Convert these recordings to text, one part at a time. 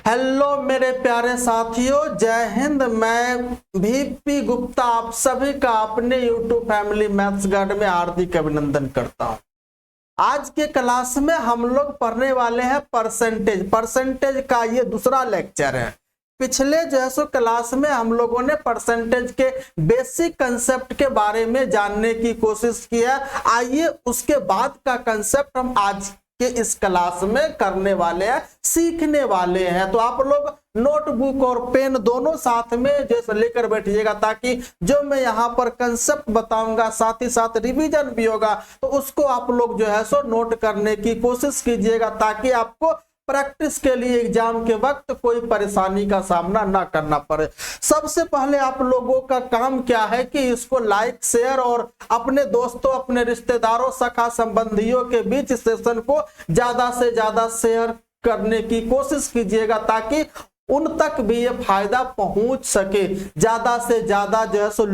Hello मेरे प्यारे साथियों, जय हिंद। मैं VP गुप्ता आप सभी का अपने YouTube फैमिली मैथ्स गाइड में हार्दिक अभिनंदन करता हूं। आज के क्लास में हम लोग पढ़ने वाले हैं परसेंटेज का ये दूसरा लेक्चर है। पिछले जो है सो क्लास में हम लोगों ने परसेंटेज के बेसिक कंसेप्ट के बारे में जानने की कोशिश की है। आइए उसके बाद का कंसेप्ट हम आज कि इस क्लास में करने वाले हैं, सीखने वाले हैं। तो आप लोग नोटबुक और पेन दोनों साथ में जैसे लेकर बैठिएगा, ताकि जो मैं यहाँ पर कंसेप्ट बताऊंगा साथ ही साथ रिवीजन भी होगा, तो उसको आप लोग जो है सो नोट करने की कोशिश कीजिएगा, ताकि आपको प्रैक्टिस के लिए एग्जाम के वक्त कोई परेशानी का सामना ना करना पड़े। सबसे पहले आप लोगों का काम क्या है कि इसको लाइक, शेयर और अपने दोस्तों, अपने रिश्तेदारों, सखा संबंधियों के बीच सेशन को ज्यादा से ज्यादा शेयर करने की कोशिश कीजिएगा, ताकि उन तक भी ये फायदा पहुंच सके। ज्यादा से ज्यादा जो है सो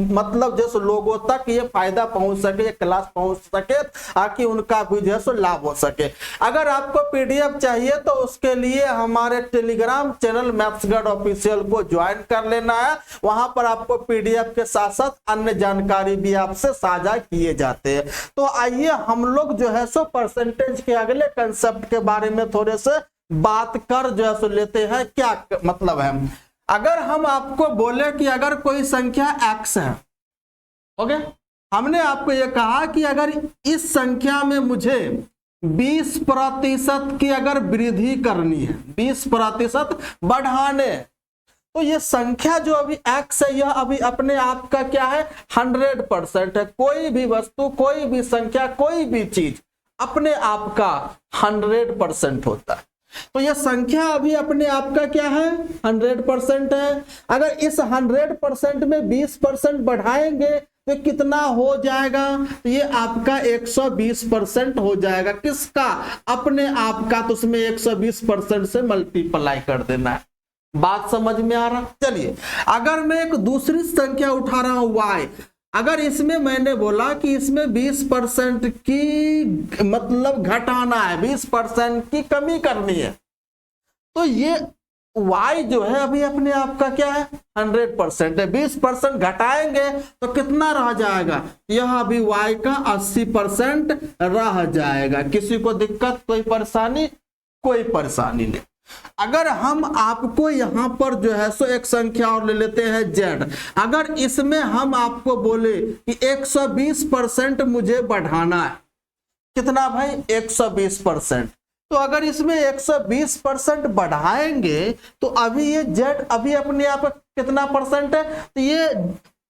मतलब जो लोगों तक ये फायदा पहुंच सके, ये क्लास पहुंच सके, ताकि उनका भी जो है सो लाभ हो सके। अगर आपको PDF चाहिए तो उसके लिए हमारे Telegram channel maths guide official को ज्वाइन कर लेना है। वहां पर आपको PDF के साथ साथ अन्य जानकारी भी आपसे साझा किए जाते हैं। तो आइए हम लोग जो है सो परसेंटेज के अगले कंसेप्ट के बारे में थोड़े से बात कर जो है लेते हैं। क्या मतलब है, अगर हम आपको बोले कि अगर कोई संख्या x है, ओके, हमने आपको यह कहा कि अगर इस संख्या में मुझे 20% की अगर वृद्धि करनी है, 20% बढ़ाने, तो ये संख्या जो अभी x है यह अभी अपने आप का क्या है, 100% है। कोई भी वस्तु, कोई भी संख्या, कोई भी चीज अपने आप का 100% होता है। तो यह संख्या अभी अपने आप का क्या है, 100% है। अगर इस 100% में 20% बढ़ाएंगे तो कितना हो जाएगा, तो ये आपका 120% हो जाएगा। किसका, अपने आप का। तो उसमें 120% से मल्टीप्लाई कर देना है। बात समझ में आ रहा। चलिए, अगर मैं एक दूसरी संख्या उठा रहा हूं y, अगर इसमें मैंने बोला कि इसमें 20% की मतलब घटाना है, 20% की कमी करनी है, तो ये y जो है अभी अपने आप का क्या है, 100% है। 20% घटाएंगे तो कितना रह जाएगा, यह अभी y का 80% रह जाएगा। किसी को दिक्कत, कोई परेशानी? कोई परेशानी नहीं। अगर हम आपको यहां पर जो है सो एक संख्या और ले लेते हैं z, अगर इसमें हम आपको बोले कि 120% मुझे बढ़ाना है, कितना भाई, 120%, तो अगर इसमें 120% बढ़ाएंगे तो अभी ये z अभी अपने आप कितना परसेंट है, तो ये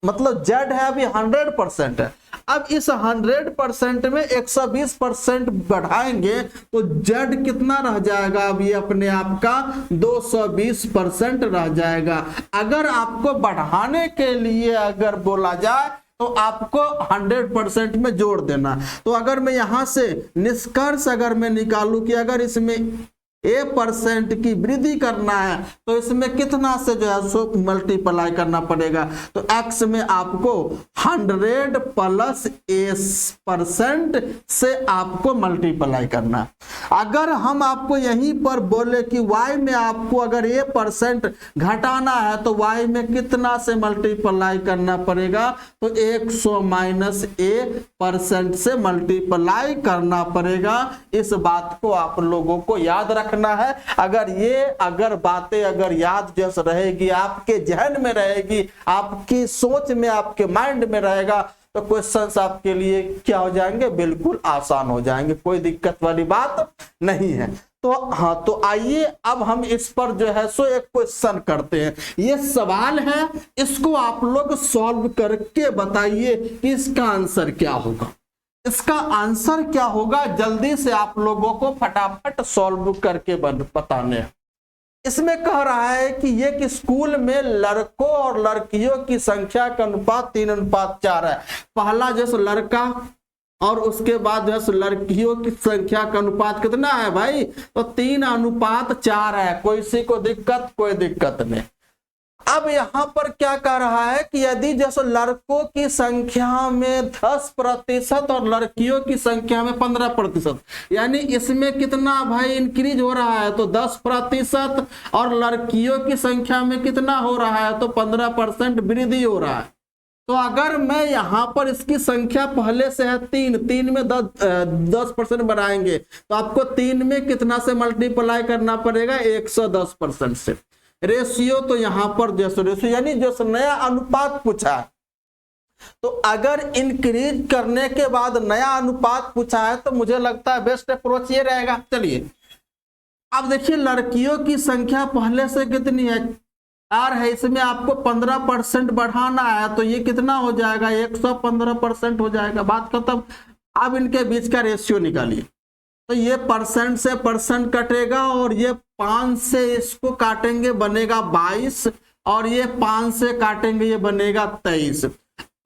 मतलब z है अभी 100% है। अब इस 100% में 120% बढ़ाएंगे तो z कितना रह जाएगा, अभी अपने आप का 220% रह जाएगा। अगर आपको बढ़ाने के लिए अगर बोला जाए तो आपको 100% में जोड़ देना। तो अगर मैं यहां से निष्कर्ष अगर मैं निकालूं कि अगर इसमें a% की वृद्धि करना है तो इसमें कितना से जो है सो मल्टीप्लाई करना पड़ेगा, तो x में आपको 100 प्लस a% से आपको मल्टीप्लाई करना। अगर हम आपको यहीं पर बोले कि y में आपको अगर a% घटाना है तो y में कितना से मल्टीप्लाई करना पड़ेगा, तो 100 माइनस a% से मल्टीप्लाई करना पड़ेगा। इस बात को आप लोगों को याद रखना है। अगर बातें अगर याद जैसे रहेगी, आपके जहन में रहेगी, आपकी सोच में, आपके माइंड में रहेगा, तो क्वेश्चंस आपके लिए क्या हो जाएंगे, बिल्कुल आसान हो जाएंगे। कोई दिक्कत वाली बात नहीं है। तो हाँ, तो आइए अब हम इस पर जो है सो एक क्वेश्चन करते हैं। ये सवाल है, इसको आप लोग सॉल्व करके बताइए कि इसका आंसर क्या होगा। इसका आंसर क्या होगा, जल्दी से आप लोगों को फटाफट सॉल्व करके बताने। इसमें कह रहा है कि ये कि स्कूल में लड़कों और लड़कियों की संख्या का अनुपात 3:4 है। पहला जैसे लड़का और उसके बाद जो है लड़कियों की संख्या का अनुपात कितना है भाई, तो 3:4 है। कोई सी को दिक्कत, कोई दिक्कत नहीं। अब यहाँ पर क्या कह रहा है कि यदि जैसे लड़कों की संख्या में 10% और लड़कियों की संख्या में 15%, यानी इसमें कितना भाई इंक्रीज हो रहा है, तो 10%, और लड़कियों की संख्या में कितना हो रहा है, तो 15% वृद्धि हो रहा है। तो अगर मैं यहाँ पर इसकी संख्या पहले से है 3 में 10% बढ़ाएंगे तो आपको 3 में कितना से मल्टीप्लाई करना पड़ेगा, 110% से। रेशियो तो यहाँ पर जैसे रेशियो यानी जो नया अनुपात पूछा है, तो अगर इंक्रीज करने के बाद नया अनुपात पूछा है तो मुझे लगता है बेस्ट अप्रोच ये रहेगा। चलिए अब देखिए लड़कियों की संख्या पहले से कितनी है, आर है, इसमें आपको 15% बढ़ाना है, तो ये कितना हो जाएगा, 115% हो जाएगा, बात खत्म। अब इनके बीच का रेशियो निकालिए, तो ये परसेंट से परसेंट कटेगा और ये 5 से इसको काटेंगे बनेगा 22, और ये 5 से काटेंगे ये बनेगा 23।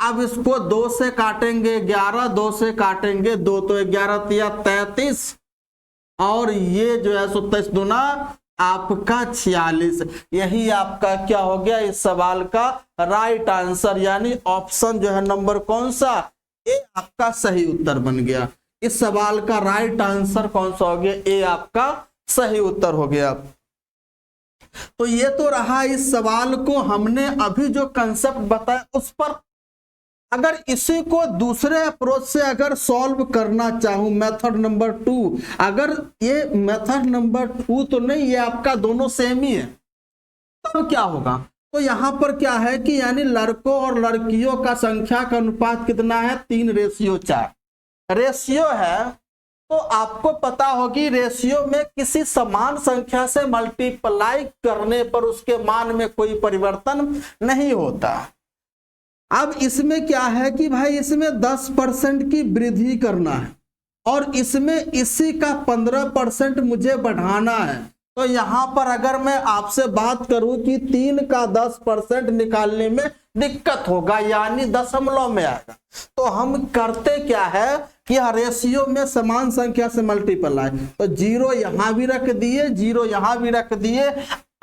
अब इसको 2 से काटेंगे 11, 2 से काटेंगे 2, तो 11 तिया 33, और ये जो है 27 दूना आपका 46। यही आपका क्या हो गया इस सवाल का राइट आंसर, यानी ऑप्शन जो है नंबर कौन सा, ए आपका सही उत्तर बन गया। इस सवाल का राइट आंसर कौन सा हो गया, ए आपका सही उत्तर हो गया। तो ये तो रहा इस सवाल को हमने अभी जो कंसेप्ट बताया उस पर। अगर इसी को दूसरे अप्रोच से अगर सॉल्व करना चाहूं, मेथड नंबर 2, अगर ये मेथड नंबर 2 तो नहीं, ये आपका दोनों सेम ही है, तो क्या होगा, तो यहां पर क्या है कि यानी लड़कों और लड़कियों का संख्या का अनुपात कितना है, 3:4 रेशियो है। तो आपको पता होगी रेशियो में किसी समान संख्या से मल्टीप्लाई करने पर उसके मान में कोई परिवर्तन नहीं होता। अब इसमें क्या है कि भाई इसमें 10% की वृद्धि करना है और इसमें इसी का 15% मुझे बढ़ाना है। तो यहां पर अगर मैं आपसे बात करूं कि 3 का 10% निकालने में दिक्कत होगा, यानी दशमलव में आएगा, तो हम करते क्या है कि रेशियो में समान संख्या से मल्टीप्लाई, तो 0 यहां भी रख दिए, 0 यहां भी रख दिए।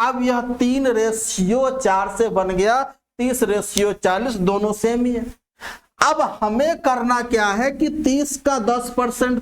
अब यह 3:4 से बन गया 30:40, दोनों सेम ही है। अब हमें करना क्या है कि 30 का 10%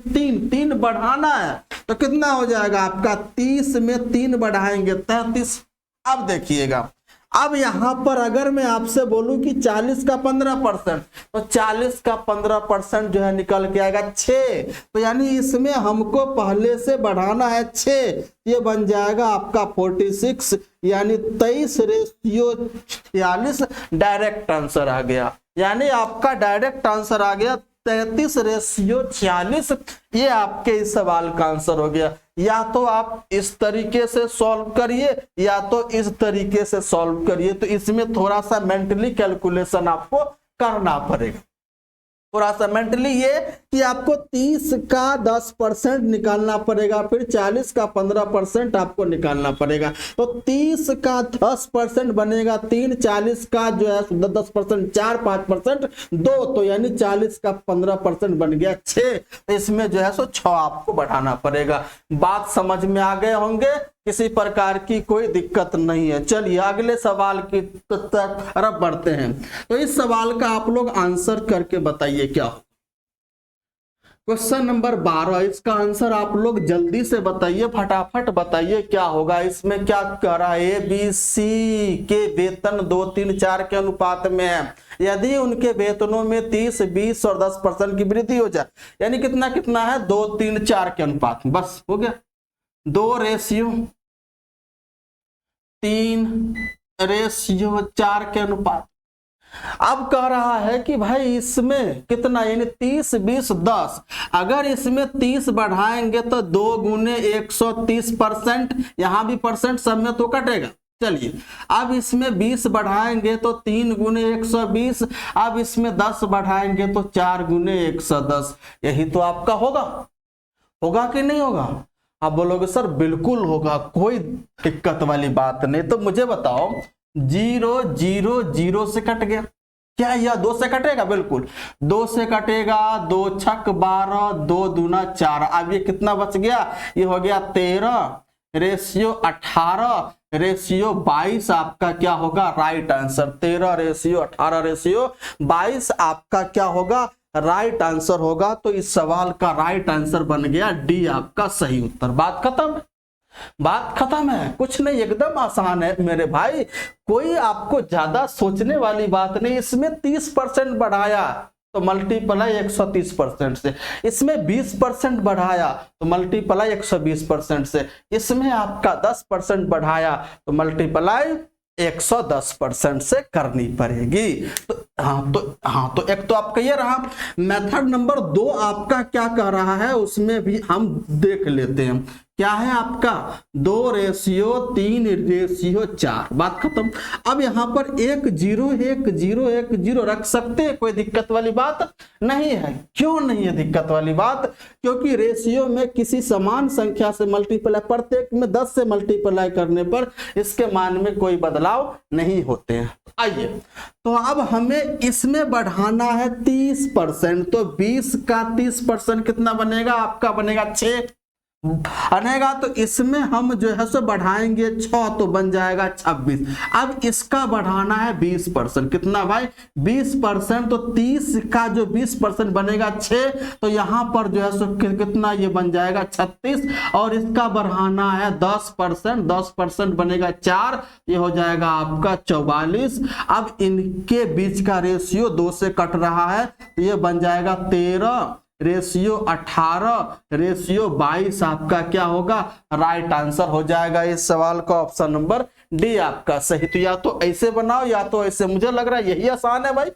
3 बढ़ाना है, तो कितना हो जाएगा आपका, 30 में 3 बढ़ाएंगे 33। अब देखिएगा, अब यहां पर अगर मैं आपसे बोलूं कि 40 का 15%, तो 40 का 15% जो है निकल के आएगा 6, तो यानी इसमें हमको पहले से बढ़ाना है 6, ये बन जाएगा आपका 46, यानी 23:46 डायरेक्ट आंसर आ गया। यानी आपका डायरेक्ट आंसर आ गया 33:46, ये आपके इस सवाल का आंसर हो गया। या तो आप इस तरीके से सॉल्व करिए या तो इस तरीके से सॉल्व करिए, तो इसमें थोड़ा सा मेंटली कैलकुलेशन आपको करना पड़ेगा। थोड़ा सा मेंटली ये कि आपको 30 का 10% निकालना पड़ेगा, फिर 40 का 15% आपको निकालना पड़ेगा, तो 30 का 10% बनेगा 3, 40 का जो है 10% 4, 5% 2, तो यानी 40 का 15% बन गया 6, तो इसमें जो है 6 आपको बढ़ाना पड़ेगा। बात समझ में आ गए होंगे, किसी प्रकार की कोई दिक्कत नहीं है। चलिए अगले सवाल की तरफ बढ़ते हैं। तो इस सवाल का आप लोग आंसर करके बताइए क्या हो। क्वेश्चन नंबर 12, इसका आंसर आप लोग जल्दी से बताइए, फटाफट बताइए क्या होगा। इसमें क्या कह रहा है, ABC के वेतन 2, 3, 4 के अनुपात में है। यदि उनके वेतनों में 30, 20 और 10% की वृद्धि हो जाए, यानी कितना कितना है, 2, 3, 4 के अनुपात में, बस हो गया। 2:3:4 के अनुपात। अब कह रहा है कि भाई इसमें कितना, यानी 30, 20, 10, अगर इसमें 30 बढ़ाएंगे तो 2 गुने 130%, यहां भी परसेंट सब में तो कटेगा। चलिए अब इसमें 20 बढ़ाएंगे तो 3 गुने 120, अब इसमें 10 बढ़ाएंगे तो 4 गुने 110। यही तो आपका होगा कि नहीं होगा? आप बोलोगे सर बिल्कुल होगा, कोई दिक्कत वाली बात नहीं। तो मुझे बताओ, 0, 0, 0 से कट गया क्या, यह 2 से कटेगा? बिल्कुल 2 से कटेगा, 2 छक 12, 2 दूना 4। अब ये कितना बच गया, ये हो गया 13:18, रेशियो 22 आपका क्या होगा राइट आंसर। 13:18:22 आपका क्या होगा राइट आंसर होगा। तो इस सवाल का राइट आंसर बन गया डी आपका सही उत्तर। बात खत्म, बात खत्म है, कुछ नहीं, एकदम आसान है मेरे भाई, कोई आपको ज्यादा सोचने वाली बात नहीं। इसमें 30% बढ़ाया तो मल्टीप्लाई 130% से, इसमें 20% बढ़ाया तो मल्टीप्लाई 120% से, इसमें आपका 10% बढ़ाया तो मल्टीप्लाई 110% से करनी पड़ेगी। तो तो एक तो आपका ये रहा। मेथड नंबर 2 आपका क्या कह रहा है उसमें भी हम देख लेते हैं। क्या है आपका 2:3:4। बात खत्म। अब यहां पर 1 0 1 0 1 0 रख सकते हैं, कोई दिक्कत वाली बात नहीं है। क्यों नहीं है दिक्कत वाली बात? क्योंकि रेशियो में किसी समान संख्या से मल्टीप्लाई, प्रत्येक में 10 से मल्टीप्लाई करने पर इसके मान में कोई बदलाव नहीं होते हैं। आइए, तो अब हमें इसमें बढ़ाना है 30%, तो 20 का 30% कितना बनेगा आपका? बनेगा 6 बनेगा। तो इसमें हम जो है सो बढ़ाएंगे 6 तो बन जाएगा 26। अब इसका बढ़ाना है 20%, कितना भाई? 20%। तो 30 का जो 20% बनेगा 6, तो यहां पर जो है सो कितना ये बन जाएगा 36। और इसका बढ़ाना है 10%, 10% बनेगा 4, ये हो जाएगा आपका 44। अब इनके बीच का रेशियो 2 से कट रहा है, तो ये बन जाएगा 13:18:22 आपका क्या होगा राइट आंसर हो जाएगा इस सवाल का ऑप्शन नंबर डी आपका सही। तो या तो ऐसे बनाओ या तो ऐसे, मुझे लग रहा है यही आसान है भाई,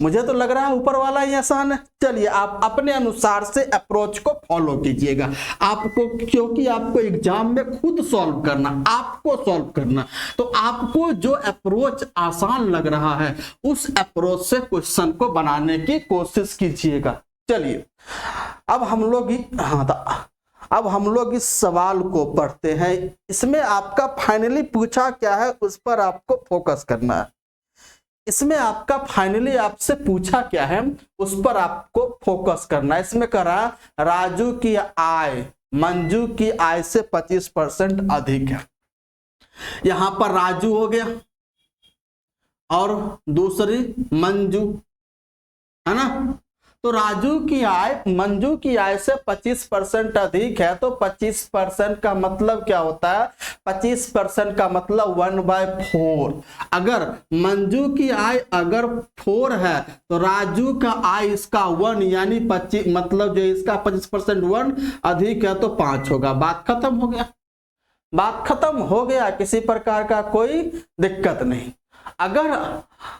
मुझे तो लग रहा है ऊपर वाला ही आसान है। चलिए आप अपने अनुसार से अप्रोच को फॉलो कीजिएगा, आपको, क्योंकि आपको एग्जाम में खुद सॉल्व करना, आपको सॉल्व करना, तो आपको जो अप्रोच आसान लग रहा है उस अप्रोच से क्वेश्चन को बनाने की कोशिश कीजिएगा। चलिए अब हम लोग अब हम लोग इस सवाल को पढ़ते हैं। इसमें आपका फाइनली पूछा क्या है उस पर आपको फोकस करना है। इसमें आपका फाइनली आपसे पूछा क्या है उस पर आपको फोकस करना है। इसमें करा राजू की आय मंजू की आय से 25% अधिक है। यहां पर राजू हो गया और दूसरी मंजू है ना। तो राजू की आय मंजू की आय से 25% अधिक है। तो 25% का मतलब क्या होता है? 25% का मतलब 1/4। अगर मंजू की आय अगर 4 है तो राजू का आय इसका 1 यानी 25, मतलब जो इसका 25% 1 अधिक है तो 5 होगा। बात खत्म हो गया, बात खत्म हो गया, किसी प्रकार का कोई दिक्कत नहीं। अगर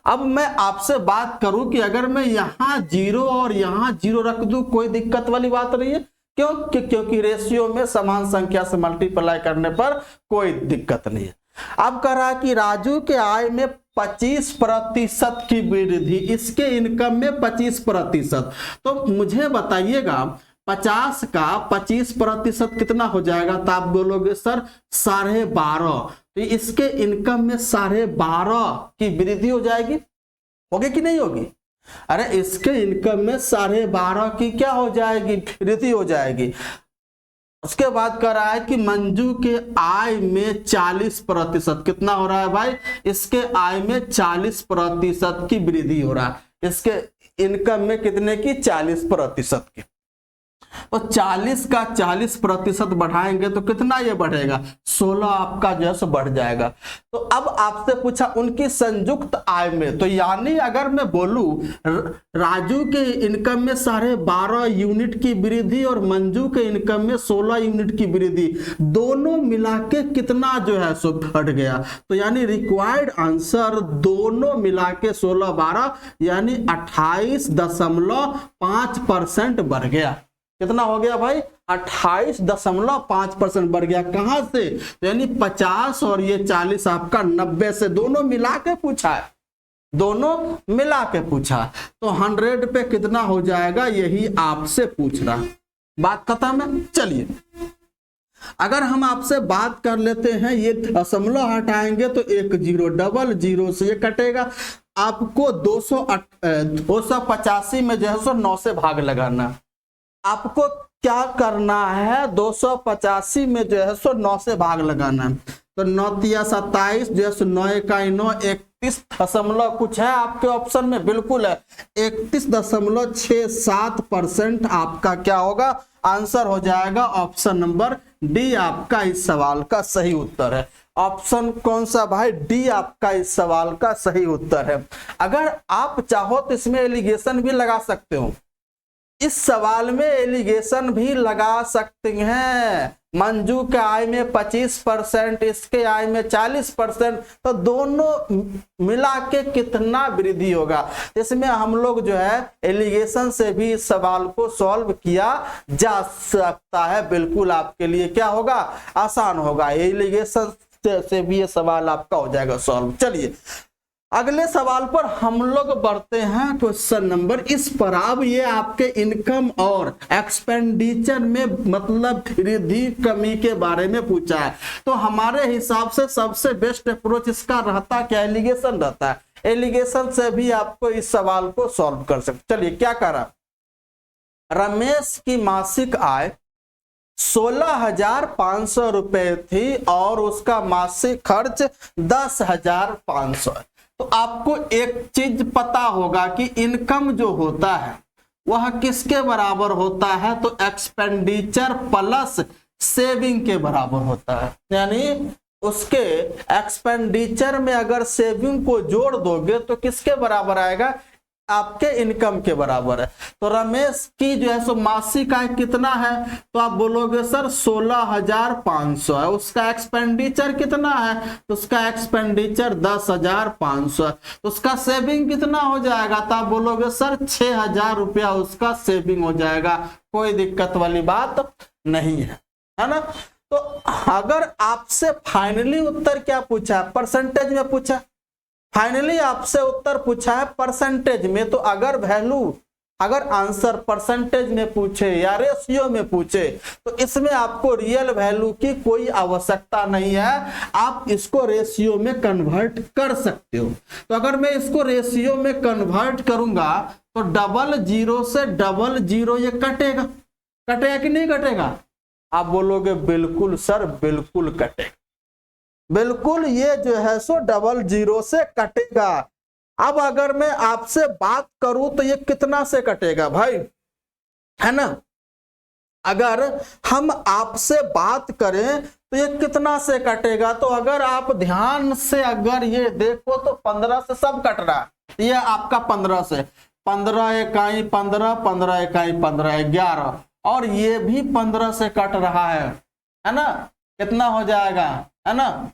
अब मैं आपसे बात करूं कि अगर मैं यहां 0 और यहां 0 रख दूं, कोई दिक्कत वाली बात नहीं है। क्यों? क्योंकि रेशियो में समान संख्या से मल्टीप्लाई करने पर कोई दिक्कत नहीं है। अब कह रहा कि राजू के आय में 25% की वृद्धि, इसके इनकम में 25%। तो मुझे बताइएगा 50 का 25% कितना हो जाएगा? तो आप बोलोगे सर 12.5। तो इसके इनकम में 12.5 की वृद्धि हो जाएगी, होगी कि नहीं होगी? अरे इसके इनकम में 12.5 की क्या हो जाएगी? वृद्धि हो जाएगी। उसके बाद कह रहा है कि मंजू के आय में 40%, कितना हो रहा है भाई? इसके आय में 40% की वृद्धि हो रहा है। इसके इनकम में कितने की? 40% की। तो 40 का 40% बढ़ाएंगे तो कितना ये बढ़ेगा? 16 आपका जो है बढ़ जाएगा। तो अब आपसे पूछा उनकी संयुक्त आय में, तो यानी अगर मैं बोलूं राजू के इनकम में 12.5 यूनिट की वृद्धि और मंजू के इनकम में 16 यूनिट की वृद्धि, दोनों मिला के कितना जो है सो बढ़ गया? तो यानी रिक्वायर्ड आंसर दोनों मिला के 16-12 यानी 28.5% बढ़ गया। कितना हो गया भाई? 28.5% बढ़ गया। कहां से? यानी 50 और ये 40 आपका 90 से, दोनों मिला के पूछा है, दोनों मिला के पूछा। तो 100 पे कितना हो जाएगा यही आपसे पूछ रहा। बात खत्म है। चलिए अगर हम आपसे बात कर लेते हैं, ये दशमलव हटाएंगे तो 1 0, डबल 0 से ये कटेगा। आपको 285 में जो है सो 9 से भाग लगाना। आपको क्या करना है? 285 में जो है सो 9 से भाग लगाना है। तो 9×27 जो है 9×9 31 कुछ है आपके ऑप्शन में, बिल्कुल है 31.67% आपका क्या होगा, आंसर हो जाएगा। ऑप्शन नंबर डी आपका इस सवाल का सही उत्तर है। ऑप्शन कौन सा भाई, डी आपका इस सवाल का सही उत्तर है। अगर आप चाहो तो इसमें एलिगेशन भी लगा सकते हो, इस सवाल में एलिगेशन भी लगा सकते हैं। मंजू के आय में 25%, इसके आय में 40%, तो दोनों मिला के कितना वृद्धि होगा, इसमें हम लोग जो है एलिगेशन से भी इस सवाल को सॉल्व किया जा सकता है। बिल्कुल आपके लिए क्या होगा, आसान होगा, एलिगेशन से भी ये सवाल आपका हो जाएगा सॉल्व। चलिए अगले सवाल पर हम लोग बढ़ते हैं। क्वेश्चन नंबर इस पर अब ये आपके इनकम और एक्सपेंडिचर में मतलब वृद्धि कमी के बारे में पूछा है, तो हमारे हिसाब से सबसे बेस्ट अप्रोच इसका रहता क्या, एलिगेशन रहता है। एलिगेशन से भी आपको इस सवाल को सॉल्व कर सकते। चलिए क्या करा, रमेश की मासिक आय 16,500 रुपए थी और उसका मासिक खर्च 10,500 है। तो आपको एक चीज पता होगा कि इनकम जो होता है वह किसके बराबर होता है, तो एक्सपेंडिचर प्लस सेविंग के बराबर होता है। यानी उसके एक्सपेंडिचर में अगर सेविंग को जोड़ दोगे तो किसके बराबर आएगा, आपके इनकम के बराबर है। तो रमेश की जो है सो मासिक आय कितना है, तो आप बोलोगे सर 16,500 है। उसका एक्सपेंडिचर कितना है, तो उसका एक्सपेंडिचर 10,500 है। तो उसका सेविंग कितना हो जाएगा, तो आप बोलोगे सर 6,000 रुपया उसका सेविंग हो जाएगा। कोई दिक्कत वाली बात नहीं है ना। तो अगर आपसे फाइनली उत्तर क्या पूछा, परसेंटेज में पूछा, फाइनली आपसे उत्तर पूछा है परसेंटेज में, तो अगर वैल्यू अगर आंसर परसेंटेज में पूछे या रेशियो में पूछे तो इसमें आपको रियल वैल्यू की कोई आवश्यकता नहीं है, आप इसको रेशियो में कन्वर्ट कर सकते हो। तो अगर मैं इसको रेशियो में कन्वर्ट करूंगा तो 00 से 00 ये कटेगा, कटेगा कि नहीं कटेगा, आप बोलोगे बिल्कुल सर बिल्कुल कटेगा, बिल्कुल ये जो है सो 00 से कटेगा। अब अगर मैं आपसे बात करूं तो ये कितना से कटेगा भाई, है ना। अगर हम आपसे बात करें तो ये कितना से कटेगा, तो अगर आप ध्यान से अगर ये देखो तो 15 से सब कट रहा है। ये आपका 15 से 15 इकाई 15, 15 इकाई 15, 11, और ये भी 15 से कट रहा है ना। कितना हो जाएगा, है ना।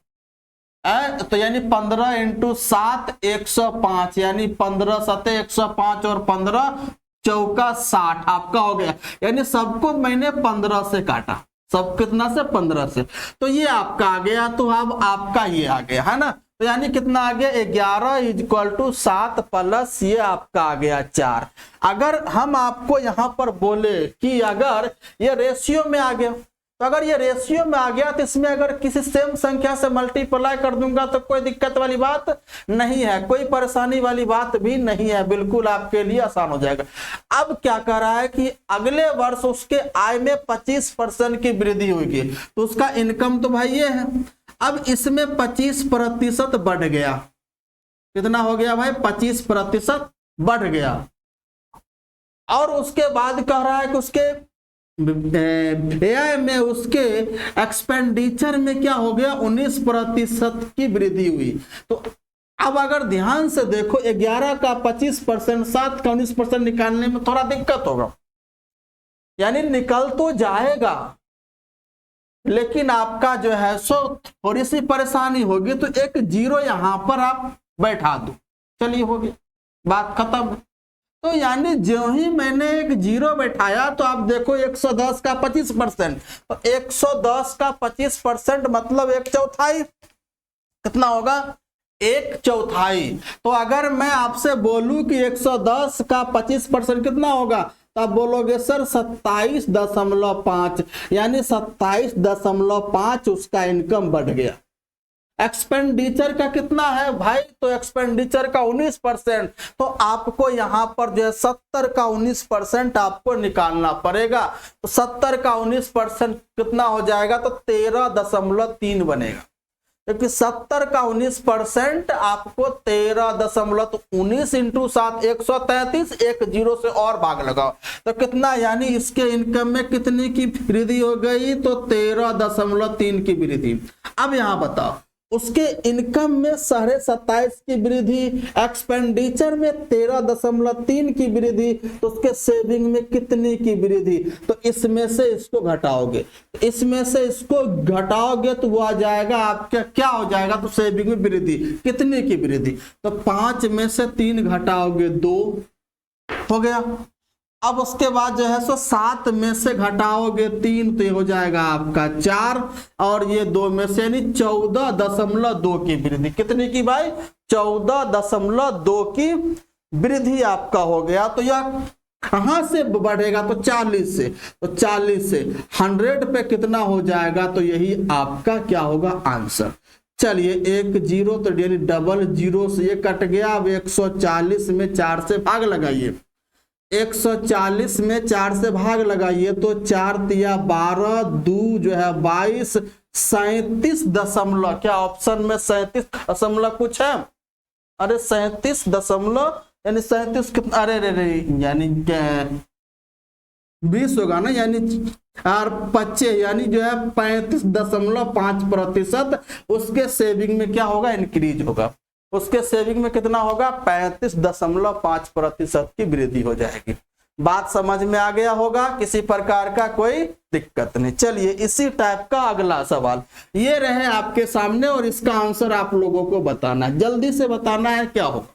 तो यानी 15 × 7 105, यानी 15 7 105 और 15 चौका 60 आपका हो गया। यानी सबको मैंने 15 से काटा, सब कितना से 15 से, तो ये आपका आ गया। तो अब आपका ये आ गया, है ना। तो यानी कितना आ गया, 11 = 7 प्लस ये आपका आ गया 4। अगर हम आपको यहां पर बोले कि अगर ये रेशियो में आ गया, तो अगर ये रेशियो में आ गया तो इसमें अगर किसी सेम संख्या से मल्टीप्लाई कर दूंगा तो कोई दिक्कत वाली बात नहीं है, कोई परेशानी वाली बात भी नहीं है, बिल्कुल आपके लिए आसान हो जाएगा। अब क्या कर रहा है कि अगले वर्ष उसके आय में 25% की वृद्धि होगी, तो उसका इनकम तो भाई ये है। अब इसमें 25% बढ़ गया, कितना हो गया भाई, 25% बढ़ गया। और उसके बाद कह रहा है कि उसके में उसके एक्सपेंडिचर में क्या हो गया, 19% की वृद्धि हुई। तो अब अगर ध्यान से देखो 11 का 25%, 7 का 19% निकालने में थोड़ा दिक्कत होगा, यानी निकल तो जाएगा लेकिन आपका जो है सो थोड़ी सी परेशानी होगी। तो एक 0 यहां पर आप बैठा दो, चलिए हो गया, बात खत्म। तो यानी जो ही मैंने एक 0 बैठाया तो आप देखो 110 का 25%, तो 110 का 25% मतलब 1/4, कितना होगा, 1/4। तो अगर मैं आपसे बोलूं कि 110 का 25% कितना होगा, तो आप बोलोगे सर 27.5, यानी 27.5 उसका इनकम बढ़ गया। एक्सपेंडिचर का कितना है भाई, तो एक्सपेंडिचर का 19%, तो आपको यहां पर जो है 70 का 19% आपको निकालना पड़ेगा। तो 70 का 19% कितना हो जाएगा, तो 13.3 बनेगा। क्योंकि 70 का 19% आपको 13.19 इंटू 7 133, एक जीरो से और भाग लगाओ तो कितना, यानी इसके इनकम में कितनी की वृद्धि हो गई, तो 13.3 की वृद्धि। अब यहां बताओ उसके इनकम में 27.5 की वृद्धि, एक्सपेंडिचर में 13.3 की वृद्धि, तो उसके सेविंग में कितनी की वृद्धि, तो इसमें से इसको घटाओगे, इसमें से इसको घटाओगे तो वो आ जाएगा आपका क्या हो जाएगा, तो सेविंग में वृद्धि कितनी की वृद्धि, तो 5 में से 3 घटाओगे 2 हो गया। अब उसके बाद जो है सो 7 में से घटाओगे 3 तो ये हो जाएगा आपका 4, और ये 2 में से यानी 14.2 की वृद्धि, कितनी की भाई, 14.2 की वृद्धि आपका हो गया। तो यह कहां से बढ़ेगा, तो 40 से, तो 40 से 100 पे कितना हो जाएगा, तो यही आपका क्या होगा आंसर। चलिए 1 0 तो यानी डबल जीरो से ये कट गया। अब 140 में 4 से भाग लगाइए, 140 में 4 से भाग लगाइए तो 4 तिया 12, 2 जो है 22, 37 दशमलव, क्या ऑप्शन में 37 दशमलव कुछ है, अरे 37 दशमलव यानी 37 कितना, अरे रे यानी 20 होगा ना, यानी और 25 यानी जो है 35.5% उसके सेविंग में क्या होगा, इंक्रीज होगा, उसके सेविंग में कितना होगा, 35.5% की वृद्धि हो जाएगी। बात समझ में आ गया होगा, किसी प्रकार का कोई दिक्कत नहीं। चलिए इसी टाइप का अगला सवाल ये रहे आपके सामने, और इसका आंसर आप लोगों को बताना है, जल्दी से बताना है क्या होगा।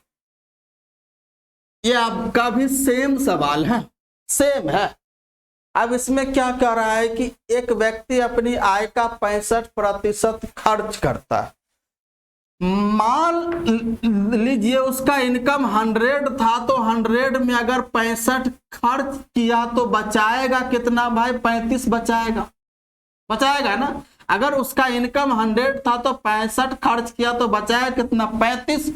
ये आपका भी सेम सवाल है, सेम है। अब इसमें क्या कर रहा है कि एक व्यक्ति अपनी आय का 65% खर्च करता है, मान लीजिए उसका इनकम 100 था, तो 100 में अगर 65 खर्च किया तो बचाएगा कितना भाई, 35 बचाएगा, बचाएगा ना। अगर उसका इनकम 100 था तो 65 खर्च किया तो बचाएगा कितना, 35।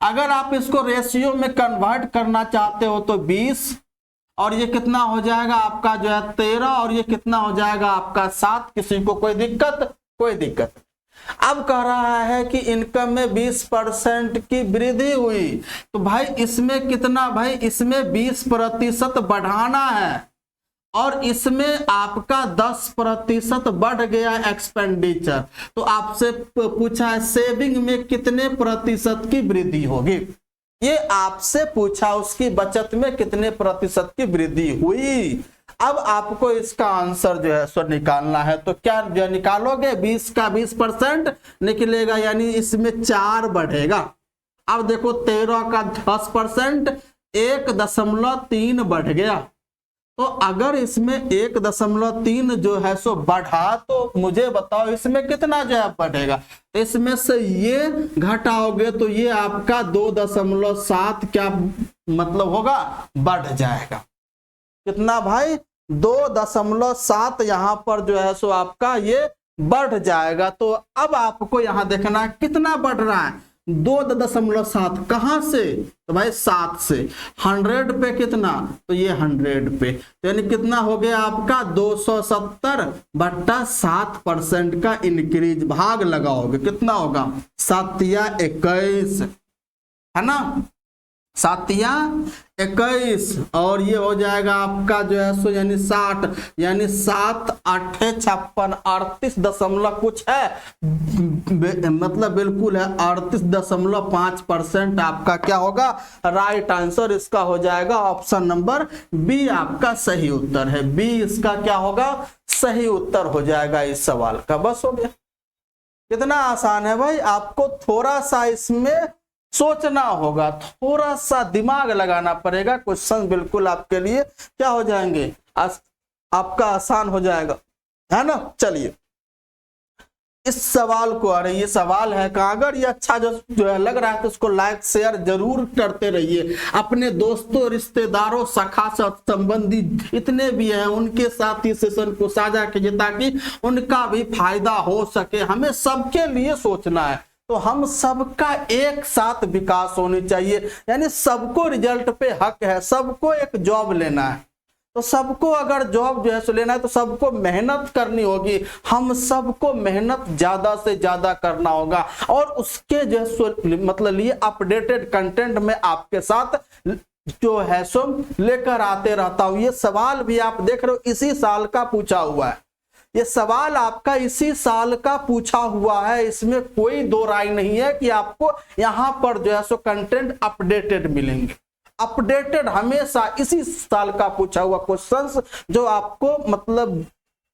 अगर आप इसको रेशियो में कन्वर्ट करना चाहते हो तो 20, और ये कितना हो जाएगा आपका जो है 13, और ये कितना हो जाएगा आपका 7। किसी को कोई दिक्कत, कोई दिक्कत। अब कह रहा है कि इनकम में 20% की वृद्धि हुई, तो भाई इसमें कितना, भाई इसमें 20% बढ़ाना है, और इसमें आपका 10% बढ़ गया एक्सपेंडिचर। तो आपसे पूछा है सेविंग में कितने प्रतिशत की वृद्धि होगी, ये आपसे पूछा उसकी बचत में कितने प्रतिशत की वृद्धि हुई। अब आपको इसका आंसर जो है सो निकालना है, तो क्या जो निकालोगे, 20 का 20% निकलेगा, यानी इसमें 4 बढ़ेगा। अब देखो 13 का 10%, 1.3 बढ़ गया। तो अगर इसमें 1.3 जो है सो बढ़ा, तो मुझे बताओ इसमें कितना जो है बढ़ेगा। इसमें से ये घटाओगे तो ये आपका 2.7 क्या मतलब होगा, बढ़ जाएगा। कितना भाई, 2.7 यहां पर जो है सो आपका ये बढ़ जाएगा। तो अब आपको यहां देखना है कितना बढ़ रहा है, 2.7 कहां से, तो भाई 7 से। 100 पे कितना, तो ये 100 पे, तो यानी कितना हो गया आपका 270/7% का इंक्रीज। भाग लगाओगे कितना होगा, 7 या 21 है ना, 7 या 21, और ये हो जाएगा आपका जो है सो यानी 60, यानी 7 8 56 38 दशमलव कुछ है, मतलब बिल्कुल है 38.5% आपका क्या होगा राइट आंसर। इसका हो जाएगा ऑप्शन नंबर बी आपका सही उत्तर है। बी इसका क्या होगा, सही उत्तर हो जाएगा इस सवाल का। बस हो गया, कितना आसान है भाई। आपको थोड़ा सा इसमें सोचना होगा, थोड़ा सा दिमाग लगाना पड़ेगा। क्वेश्चन बिल्कुल आपके लिए क्या हो जाएंगे, आपका आसान हो जाएगा, है ना। चलिए इस सवाल को, अरे ये सवाल है का, अगर ये अच्छा जो है लग रहा है तो उसको लाइक शेयर जरूर करते रहिए। अपने दोस्तों, रिश्तेदारों, सखा संबंधी इतने भी हैं उनके साथ इस सेशन को साझा कीजिए, ताकि उनका भी फायदा हो सके। हमें सबके लिए सोचना है, तो हम सबका एक साथ विकास होनी चाहिए, यानी सबको रिजल्ट पे हक है, सबको एक जॉब लेना है। तो सबको अगर जॉब जो है सो लेना है तो सबको मेहनत करनी होगी, हम सबको मेहनत ज्यादा से ज्यादा करना होगा और उसके जो है सो मतलब लिए अपडेटेड कंटेंट में आपके साथ जो है सो लेकर आते रहता हूं। ये सवाल भी आप देख रहे हो इसी साल का पूछा हुआ है, ये सवाल आपका इसी साल का पूछा हुआ है, इसमें कोई दो राय नहीं है कि आपको यहां पर जो है सो कंटेंट अपडेटेड मिलेंगे। अपडेटेड हमेशा इसी साल का पूछा हुआ क्वेश्चंस जो आपको मतलब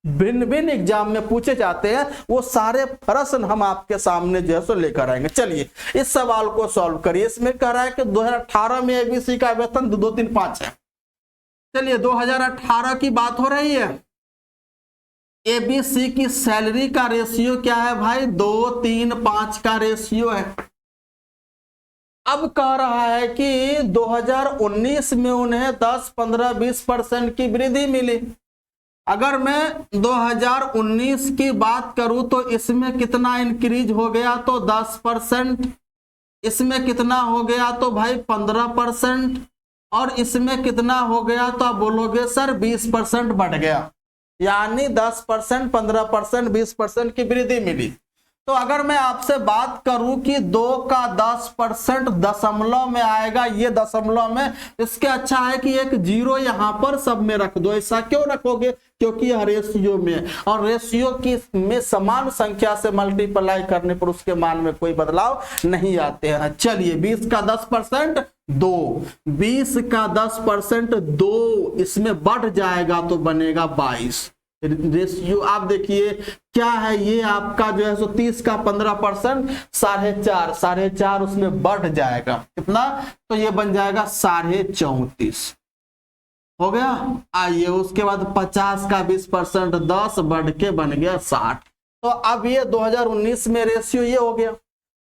भिन्न भिन्न एग्जाम में पूछे जाते हैं वो सारे प्रश्न हम आपके सामने जो है सो लेकर आएंगे। चलिए इस सवाल को सॉल्व करिए। इसमें कह रहा है कि 2018 में एबीसी का वेतन 235 है। चलिए 2018 की बात हो रही है। एबीसी की सैलरी का रेशियो क्या है भाई? 2-3-5 का रेशियो है। अब कह रहा है कि 2019 में उन्हें 10-15-20% की वृद्धि मिली। अगर मैं 2019 की बात करूं तो इसमें कितना इंक्रीज हो गया? तो 10%। इसमें कितना हो गया? तो भाई 15%। और इसमें कितना हो गया? तो आप बोलोगे सर 20% बढ़ गया, यानी 10%, 15%, 20% की वृद्धि मिली। तो अगर मैं आपसे बात करूं कि 2 का 10% दशमलव में आएगा, ये दशमलव में, इसके अच्छा है कि एक जीरो यहां पर सब में रख दो। ऐसा क्यों रखोगे? क्योंकि यह रेशियो में, और रेशियो की में समान संख्या से मल्टीप्लाई करने पर उसके मान में कोई बदलाव नहीं आते हैं। चलिए 20 का 10% 2, 20 का 10% 2, इसमें बढ़ जाएगा तो बनेगा 22। रेशियो आप देखिए क्या है, ये आपका जो है सो 30 का 15% 4.5, 4.5 उसमें बढ़ जाएगा कितना? तो ये बन जाएगा 34.5 हो गया। आइए उसके बाद 50 का 20% 10 बढ़ के बन गया 60। तो अब ये 2019 में रेशियो ये हो गया,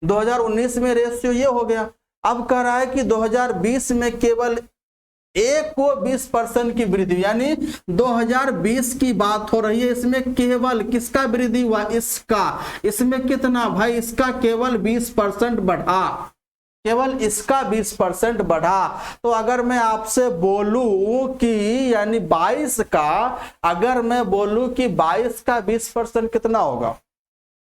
2019 में रेशियो ये हो गया। अब कह रहा है कि 2020 में केवल एक को 20% की वृद्धि, यानी 2020 की बात हो रही है, इसमें केवल किसका वृद्धि हुआ? इसका। इसमें कितना भाई? इसका केवल 20% बढ़ा, केवल इसका 20% बढ़ा। तो अगर मैं आपसे बोलूं कि यानी 22 का, अगर मैं बोलूं कि 22 का 20% कितना होगा?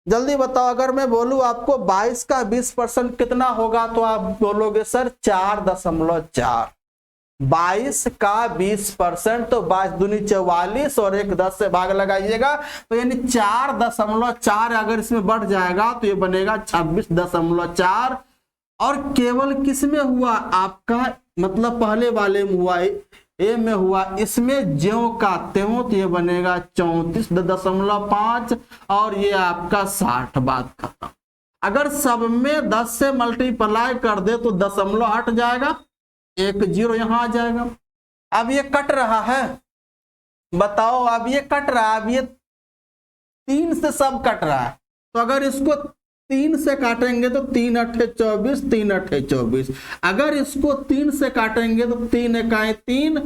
जल्दी बताओ। अगर मैं बोलूं आपको 22 का 20% कितना होगा तो आप बोलोगे सर 4.4। 22 का 20% तो 22 दूनी 44 और 1 10 से भाग लगाइएगा तो यानी 4.4 अगर इसमें बढ़ जाएगा तो ये बनेगा 26.4। और केवल किस में हुआ? आपका मतलब पहले वाले में हुआ, ए में हुआ, इसमें ज्यों का त्यों तो ये बनेगा 34.5 और ये आपका 60। बात खत्म। अगर सब में 10 से मल्टीप्लाई कर दे तो दशमलव हट जाएगा, एक जीरो यहां आ जाएगा। अब ये कट रहा है, बताओ अब ये कट रहा है, अब ये 3 से सब कट रहा है। तो अगर इसको 3 से काटेंगे तो 3 अट्ठे 24, 3 अट्ठे 24। अगर इसको 3 से काटेंगे तो 3 एकाएं 3,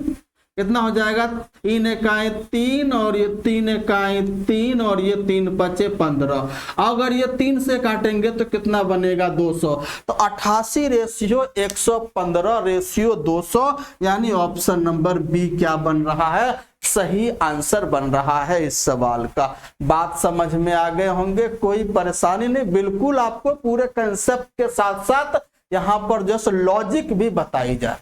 कितना हो जाएगा? 3 एकाएं 3 और ये 3 एकाएं 3 और ये 3 बचे 15। अगर ये 3 से काटेंगे तो कितना बनेगा? 200। तो 88 रेशियो 115 रेशियो 200, यानी ऑप्शन नंबर बी क्या बन रहा है? सही आंसर बन रहा है इस सवाल का। बात समझ में आ गए होंगे, कोई परेशानी नहीं। बिल्कुल आपको पूरे कंसेप्ट के साथ साथ यहां पर जो लॉजिक भी बताई जाए।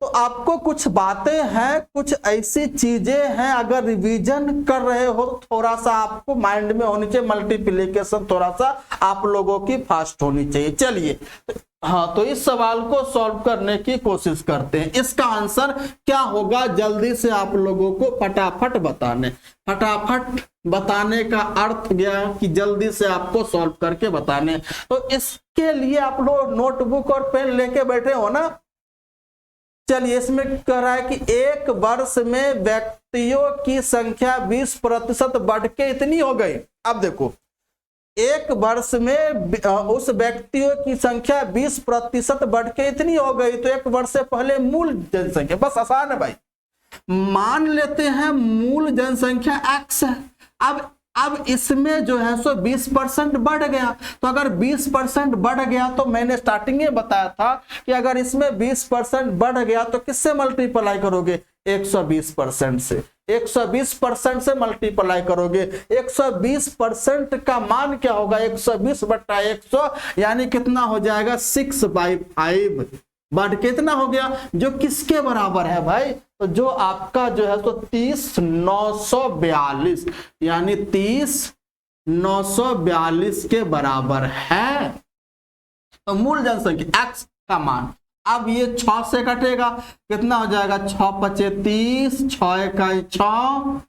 तो आपको कुछ बातें हैं, कुछ ऐसी चीजें हैं, अगर रिवीजन कर रहे हो तो थोड़ा सा आपको माइंड में होनी चाहिए। मल्टीप्लिकेशन थोड़ा सा आप लोगों की फास्ट होनी चाहिए। चलिए हाँ, तो इस सवाल को सॉल्व करने की कोशिश करते हैं। इसका आंसर क्या होगा जल्दी से आप लोगों को फटाफट बताने। फटाफट बताने का अर्थ गया कि जल्दी से आपको सॉल्व करके बताने। तो इसके लिए आप लोग नोटबुक और पेन लेके बैठे हो ना? चलिए इसमें कह रहा है कि एक वर्ष में व्यक्तियों की संख्या 20% बढ़ के इतनी हो गई। अब देखो, एक वर्ष में उस व्यक्तियों की संख्या 20% बढ़ के इतनी हो गई, तो एक वर्ष से पहले मूल जनसंख्या, बस आसान है भाई, मान लेते हैं मूल जनसंख्या x है। अब इसमें जो है सो 20% बढ़ गया। तो अगर 20% बढ़ गया तो मैंने स्टार्टिंग में बताया था कि अगर इसमें 20% बढ़ गया तो किससे मल्टीप्लाई करोगे? 120% से, 120% से मल्टीप्लाई करोगे। 120% का मान क्या होगा? 120/100 यानी कितना हो जाएगा? 6/5। बट कितना हो गया? जो किसके बराबर है भाई? तो जो आपका जो है तो 30,942 यानी 30,942 के बराबर है। तो मूल जनसंख्या x का मान, अब ये 6 से कटेगा, कितना हो जाएगा? 6 पचे 30, 6 इकाई 6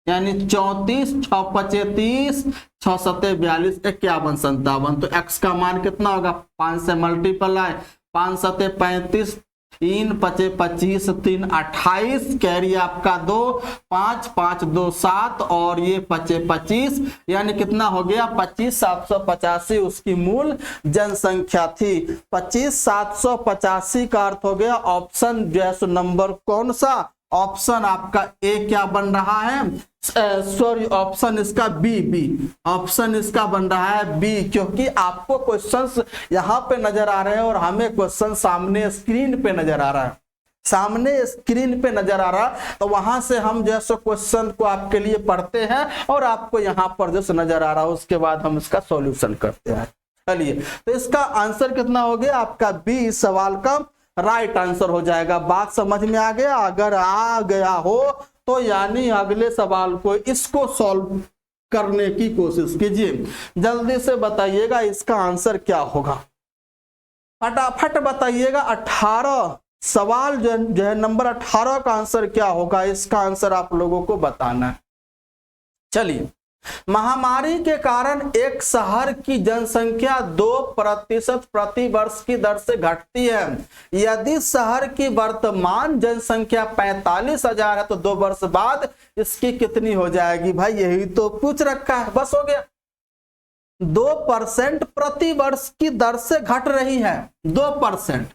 यानी 34, 6 पचे 30, 6 सत्ते 42, 51 57। तो x का मान कितना होगा? 5 से मल्टीप्लाई, 5 सत्ते 35, 3 पचे 25, 3 28, कैरी आपका 2, 5 5 2 7 और ये पचे 25 यानी कितना हो गया? 25,785 उसकी मूल जनसंख्या थी। 25,785 का अर्थ हो गया ऑप्शन जो है सो नंबर कौन सा? ऑप्शन आपका ए क्या बन रहा है? सॉरी, ऑप्शन इसका बी ऑप्शन इसका बन रहा है बी, क्योंकि आपको क्वेश्चंस यहां पे नजर आ रहे हैं और हमें क्वेश्चन सामने स्क्रीन पे नजर आ रहा है, सामने स्क्रीन पे नजर आ रहा, तो वहां से हम जैसे क्वेश्चन को आपके लिए पढ़ते हैं और आपको यहाँ पर जैसे नजर आ रहा है उसके बाद हम इसका सॉल्यूशन करते हैं। चलिए, तो इसका आंसर कितना हो गया? आपका बी इस सवाल का राइट आंसर हो जाएगा। बात समझ में आ गया? अगर आ गया हो तो यानी अगले सवाल को इसको सॉल्व करने की कोशिश कीजिए। जल्दी से बताइएगा इसका आंसर क्या होगा, फटाफट बताइएगा। 18 सवाल जो है नंबर 18 का आंसर क्या होगा? इसका आंसर आप लोगों को बताना है। चलिए, महामारी के कारण एक शहर की जनसंख्या 2% प्रति वर्ष की दर से घटती है। यदि शहर की वर्तमान जनसंख्या 45,000 है तो 2 वर्ष बाद इसकी कितनी हो जाएगी? भाई यही तो पूछ रखा है, बस हो गया। 2% प्रति वर्ष की दर से घट रही है, 2%,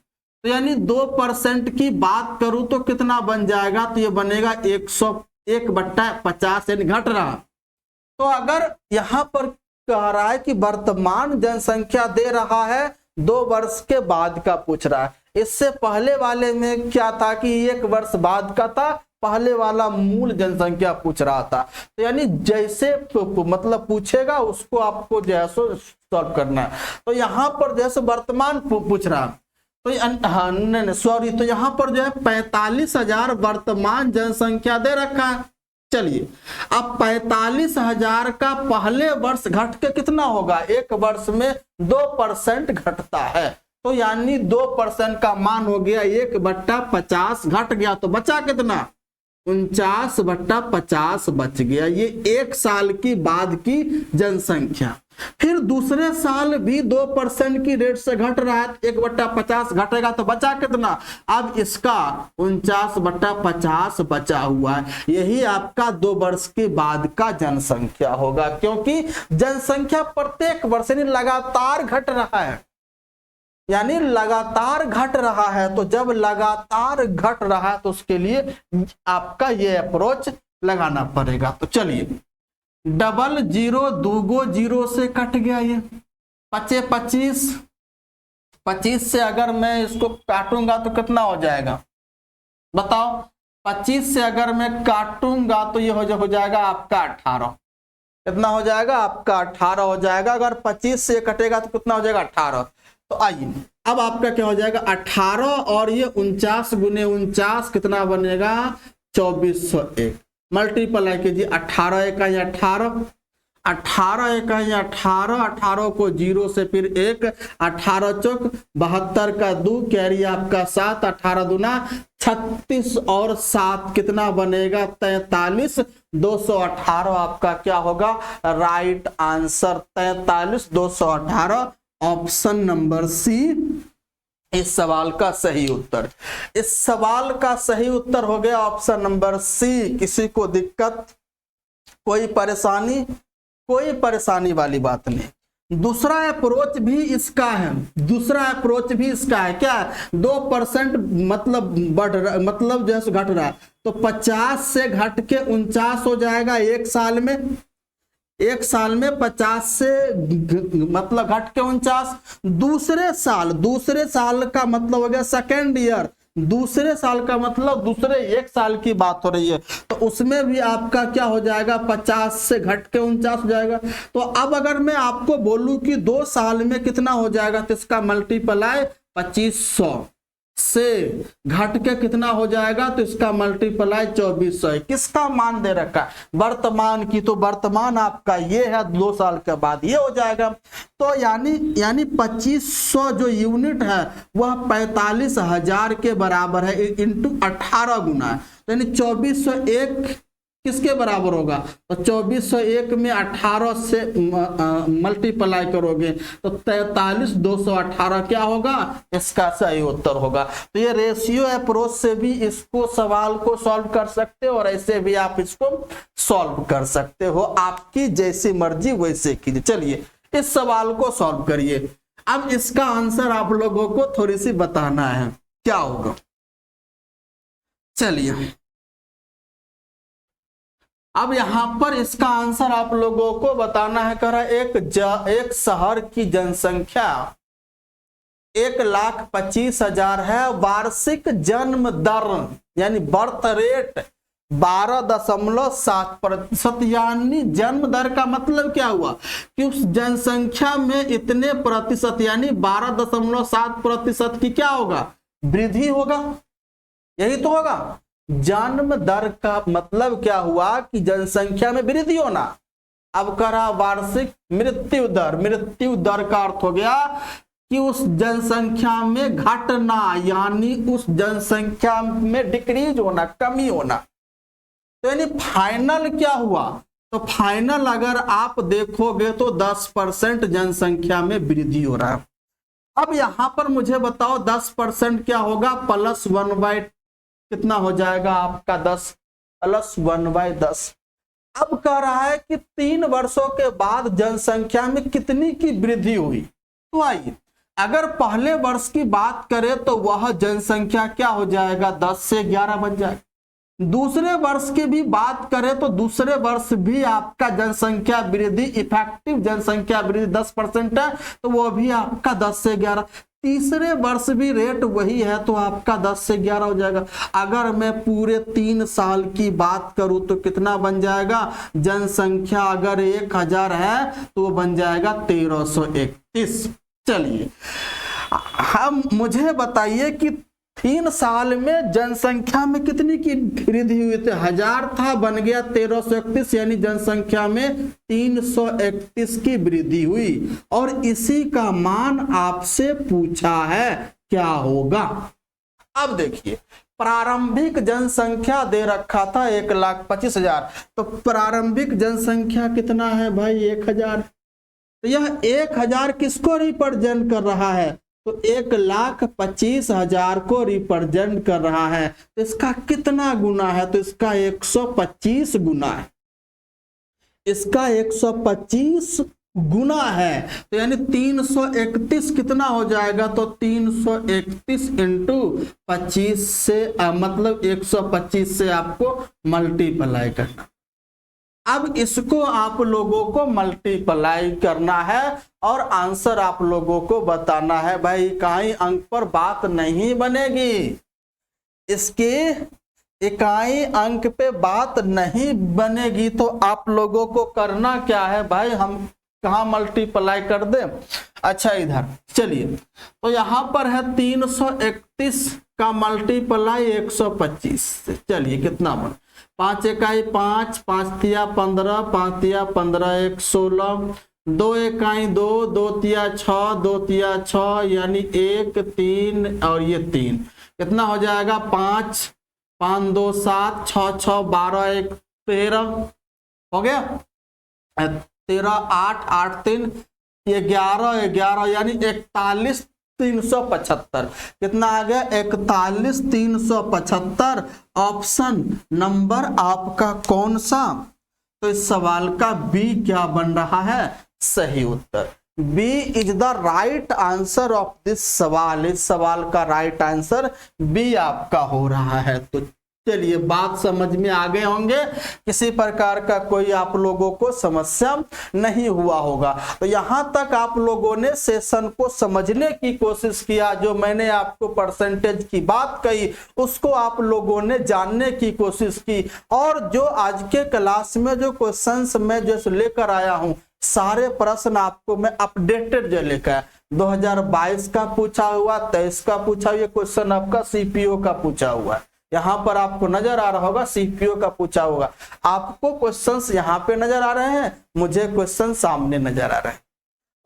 तो यानी 2% की बात करूं तो कितना बन जाएगा? तो ये बनेगा 101/50 यानी घट रहा। तो अगर यहां पर कह रहा है कि वर्तमान जनसंख्या दे रहा है, 2 वर्ष के बाद का पूछ रहा है। इससे पहले वाले में क्या था कि 1 वर्ष बाद का था, पहले वाला मूल जनसंख्या पूछ रहा था। तो यानी जैसे मतलब पूछेगा उसको आपको जैसे सॉल्व करना है। तो यहाँ पर जैसे वर्तमान पूछ रहा, तो सॉरी, तो यहाँ पर जो है 45,000 वर्तमान जनसंख्या दे रखा है। चलिए, अब 45,000 का पहले वर्ष घट के कितना होगा? 1 वर्ष में 2% घटता है, तो यानी 2% का मान हो गया 1/50 घट गया, तो बचा कितना? 49/50 बच गया। ये 1 साल की बाद की जनसंख्या। फिर दूसरे साल भी 2% की रेट से घट रहा है, 1/50 घटेगा तो बचा कितना? अब इसका 49/50 बचा हुआ है। यही आपका 2 वर्ष के बाद का जनसंख्या होगा, क्योंकि जनसंख्या प्रत्येक वर्ष यानी लगातार घट रहा है, यानी लगातार घट रहा है। तो जब लगातार घट रहा है तो उसके लिए आपका ये अप्रोच लगाना पड़ेगा। तो चलिए, 00 2 0 से कट गया, ये 25 25 से अगर मैं इसको काटूंगा तो कितना हो जाएगा? बताओ, 25 से अगर मैं काटूंगा तो ये हो जाएगा आपका 18। कितना हो जाएगा? आपका 18 हो जाएगा। अगर 25 से कटेगा तो कितना हो जाएगा? 18। तो आइए, अब आपका क्या हो जाएगा? 18 और ये 49 गुने 49 कितना बनेगा? 2401। मल्टीप्लाई कीजिए, 18 इकाई 18, 18 इकाई 18, 18 को 0 से फिर 1, 18 चौक 72 का 2, कैरी आपका 7, 18 दूना 36 और 7 कितना बनेगा? 43। 218 आपका क्या होगा? Right answer 43, 218 option number C इस सवाल का सही उत्तर। इस सवाल का सही उत्तर हो गया ऑप्शन नंबर सी। किसी को दिक्कत, कोई परेशानी? कोई परेशानी वाली बात नहीं। दूसरा अप्रोच भी इसका है, दूसरा अप्रोच भी इसका है। क्या? 2% मतलब बढ़ रहा, मतलब जैसे घट रहा है, तो 50 से घट के 49 हो जाएगा 1 साल में। 1 साल में 50 से मतलब घट के 49। दूसरे साल का मतलब हो गया सेकेंड ईयर, दूसरे साल का मतलब दूसरे एक साल की बात हो रही है, तो उसमें भी आपका क्या हो जाएगा, 50 से घट के 49 हो जाएगा। तो अब अगर मैं आपको बोलूं कि 2 साल में कितना हो जाएगा, तो इसका मल्टीप्लाई 2500 से घट के कितना हो जाएगा, तो इसका मल्टीप्लाई 2400 है। किसका मान दे रखा है, वर्तमान की, तो वर्तमान आपका ये है, 2 साल के बाद ये हो जाएगा। तो यानी 2500 जो यूनिट है वह 45,000 के बराबर है, इंटू 18 गुना है, यानी 2401 किसके बराबर होगा, तो 2401 में 18 से मल्टीप्लाई करोगे तो 43,218 क्या होगा, इसका सही उत्तर होगा। तो ये रेशियो अप्रोच से भी इसको सवाल को सॉल्व कर सकते हो और ऐसे भी आप इसको सॉल्व कर सकते हो, आपकी जैसी मर्जी वैसे कीजिए। चलिए इस सवाल को सॉल्व करिए। अब इसका आंसर आप लोगों को थोड़ी सी बताना है क्या होगा। चलिए अब यहां पर इसका आंसर आप लोगों को बताना है। कह रहा एक शहर की जनसंख्या 1,25,000 है, वार्षिक जन्म दर यानी बर्थ रेट 12.7%, यानी जन्म दर का मतलब क्या हुआ कि उस जनसंख्या में इतने प्रतिशत यानी 12.7% की क्या होगा, वृद्धि होगा, यही तो होगा। जन्म दर का मतलब क्या हुआ कि जनसंख्या में वृद्धि होना। अब करा वार्षिक मृत्यु दर का अर्थ हो गया कि उस जनसंख्या में घटना, यानी उस जनसंख्या में डिक्रीज होना, कमी होना। तो यानी फाइनल क्या हुआ, तो फाइनल अगर आप देखोगे तो 10% जनसंख्या में वृद्धि हो रहा है। अब यहां पर मुझे बताओ 10% क्या होगा, +1/, कितना हो जाएगा आपका 10 + 1/10। अब कह रहा है कि 3 वर्षों के बाद जनसंख्या में कितनी की वृद्धि हुई। तो आइए अगर पहले वर्ष की बात करें तो वह जनसंख्या क्या हो जाएगा, 10 से 11 बन जाएगा। दूसरे वर्ष की भी बात करें तो दूसरे वर्ष भी आपका जनसंख्या वृद्धि, इफेक्टिव जनसंख्या वृद्धि 10% है, तो वो भी आपका 10 से 11। तीसरे वर्ष भी रेट वही है तो आपका 10 से 11 हो जाएगा। अगर मैं पूरे 3 साल की बात करूं तो कितना बन जाएगा, जनसंख्या अगर 1000 है तो वो बन जाएगा 1331। चलिए हम मुझे बताइए कि 3 साल में जनसंख्या में कितनी की वृद्धि हुई थी, 1000 था बन गया 1331, यानी जनसंख्या में 331 की वृद्धि हुई। और इसी का मान आपसे पूछा है क्या होगा। अब देखिए प्रारंभिक जनसंख्या दे रखा था 1,25,000, तो प्रारंभिक जनसंख्या कितना है भाई, 1000। तो यह 1000 किसको रिप्रेजेंट कर रहा है, तो 1,25,000 को रिप्रेजेंट कर रहा है। तो इसका कितना गुना है, तो इसका 125 गुना है, इसका 125 गुना है। तो यानी 331 कितना हो जाएगा, तो 331 इंटू 25 से मतलब 125 से आपको मल्टीप्लाई करना। अब इसको आप लोगों को मल्टीप्लाई करना है और आंसर आप लोगों को बताना है। भाई इकाई अंक पर बात नहीं बनेगी, इसके इकाई अंक पे बात नहीं बनेगी। तो आप लोगों को करना क्या है भाई, हम कहाँ मल्टीप्लाई कर दें, अच्छा इधर चलिए। तो यहां पर है 331 का मल्टीप्लाई 125 से, चलिए कितना बन, 5 इकाई 5, 5 तिया 15, 5 तिया 15, 1 16, 2 इकाई 2, 2 तिया 6, 2 तिया 6, यानी 1 3 और ये 3, कितना हो जाएगा 5 5 2 7, 6 6 12, 1 13 हो गया, 13 8 8 3 11 11, यानी 41,375, कितना आ गया 41,375। ऑप्शन नंबर आपका कौन सा, तो इस सवाल का बी क्या बन रहा है, सही उत्तर। B is the right answer of this सवाल। इस सवाल का राइट आंसर बी आपका हो रहा है। तो चलिए बात समझ में आ गए होंगे, किसी प्रकार का कोई आप लोगों को समस्या नहीं हुआ होगा। तो यहां तक आप लोगों ने सेशन को समझने की कोशिश किया, जो मैंने आपको परसेंटेज की बात कही उसको आप लोगों ने जानने की कोशिश की। और जो आज के क्लास में जो क्वेश्चंस मैं जो लेकर आया हूं, सारे प्रश्न आपको मैं अपडेटेड जो लेकर 2022 का पूछा हुआ, 23 का पूछा हुआ, ये क्वेश्चन आपका सीपीओ का पूछा हुआ है। यहां पर आपको नजर आ रहा होगा सीपीओ का पूछा होगा, आपको क्वेश्चंस यहां पे नजर आ रहे हैं, मुझे क्वेश्चन सामने नजर आ रहे हैं।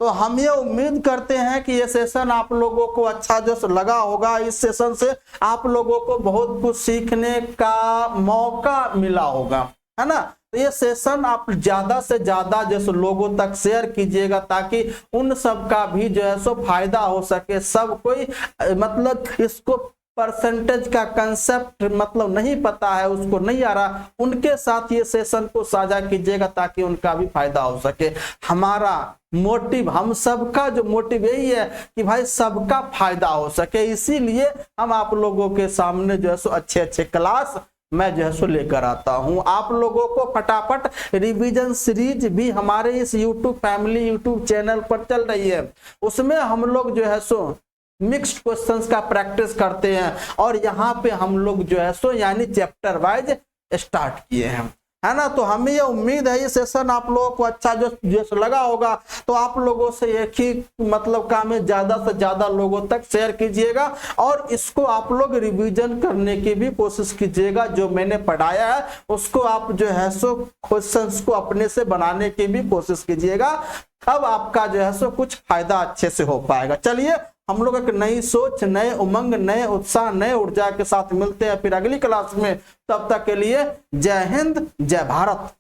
तो हम ये उम्मीद करते हैं कि ये सेशन आप लोगों को अच्छा जो लगा होगा। इस सेशन से आप लोगों को बहुत कुछ सीखने का मौका मिला होगा, है ना। तो ये सेशन आप ज्यादा से ज्यादा जैसे लोगों तक शेयर कीजिएगा, ताकि उन सब का भी जो है सो फायदा हो सके। सब कोई मतलब इसको परसेंटेज का कंसेप्ट मतलब नहीं पता है, उसको नहीं आ रहा, उनके साथ ये सेशन को साझा कीजिएगा ताकि उनका भी फायदा हो सके। हमारा मोटिव, हम सबका जो मोटिव यही है कि भाई सबका फायदा हो सके, इसीलिए हम आप लोगों के सामने जो है सो अच्छे अच्छे क्लास मैं जो है सो लेकर आता हूं। आप लोगों को फटाफट रिवीजन सीरीज भी हमारे इस यूट्यूब फैमिली यूट्यूब चैनल पर चल रही है, उसमें हम लोग जो है सो मिक्स्ड क्वेश्चंस का प्रैक्टिस करते हैं। और यहाँ पे हम लोग जो है सो यानी चैप्टर वाइज स्टार्ट किए हैं, है ना। तो हमें ये उम्मीद है ये सेशन आप लोगों को अच्छा जो लगा होगा। तो आप लोगों से एक ही मतलब काम है, ज्यादा से ज्यादा लोगों तक शेयर कीजिएगा और इसको आप लोग रिवीजन करने की भी कोशिश कीजिएगा। जो मैंने पढ़ाया है उसको आप जो है सो क्वेश्चंस को अपने से बनाने की भी कोशिश कीजिएगा, तब आपका जो है सो कुछ फायदा अच्छे से हो पाएगा। चलिए हम लोग एक नई सोच, नए उमंग, नए उत्साह, नए ऊर्जा के साथ मिलते हैं फिर अगली क्लास में। तब तक के लिए जय हिंद, जय भारत।